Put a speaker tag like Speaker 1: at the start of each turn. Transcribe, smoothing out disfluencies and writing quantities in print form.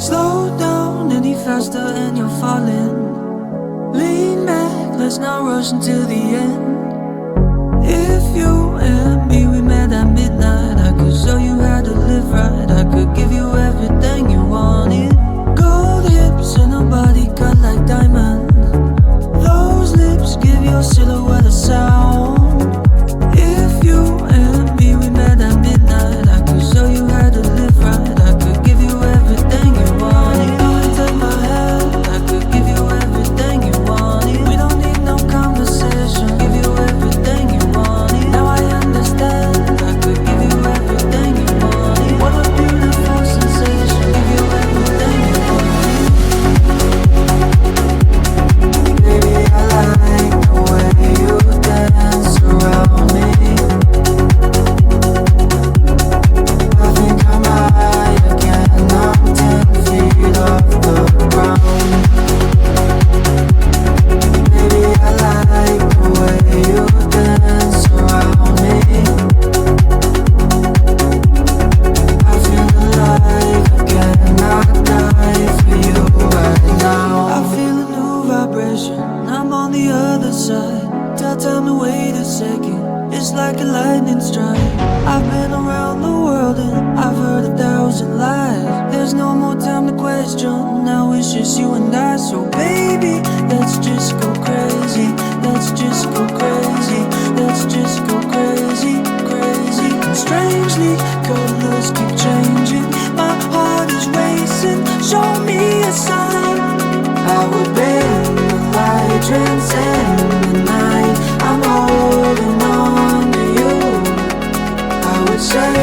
Speaker 1: Slow down any faster and you're falling. Lean back, let's not rush until the end. If you and me, we met at midnight, I could show you how to live right. I could give you everything you wanted. Gold hips and a body cut like diamonds. Those lips give your silhouette a sound. If you and me, we met at midnight, I could show you how to live right. I could give you everything you wanted. Don't take my hand, I could give you everything you wanted. We don't need no conversation, give you everything you wanted. Now I understand, I could give you everything you wanted. What a beautiful sensation, give you everything you wanted. Baby, I like the way you dance around me. I think I'm high again, I'm 10 feet off the ground. Baby, I like the way you dance around me. I feel alive again, I'd die for you right now. I feel a new vibration, I'm on the other side. Tell time to wait a second, it's like a lightning strike. I've been around the world and I've heard 1,000 lies. There's no more time to question, now it's just you and I. So baby, let's just go crazy. Let's just go crazy. Let's just go crazy, crazy. And strangely, colors keep changing. My heart is racing, show me a sign. I will bend the light, transcend the night. I'm holding on to you. I would say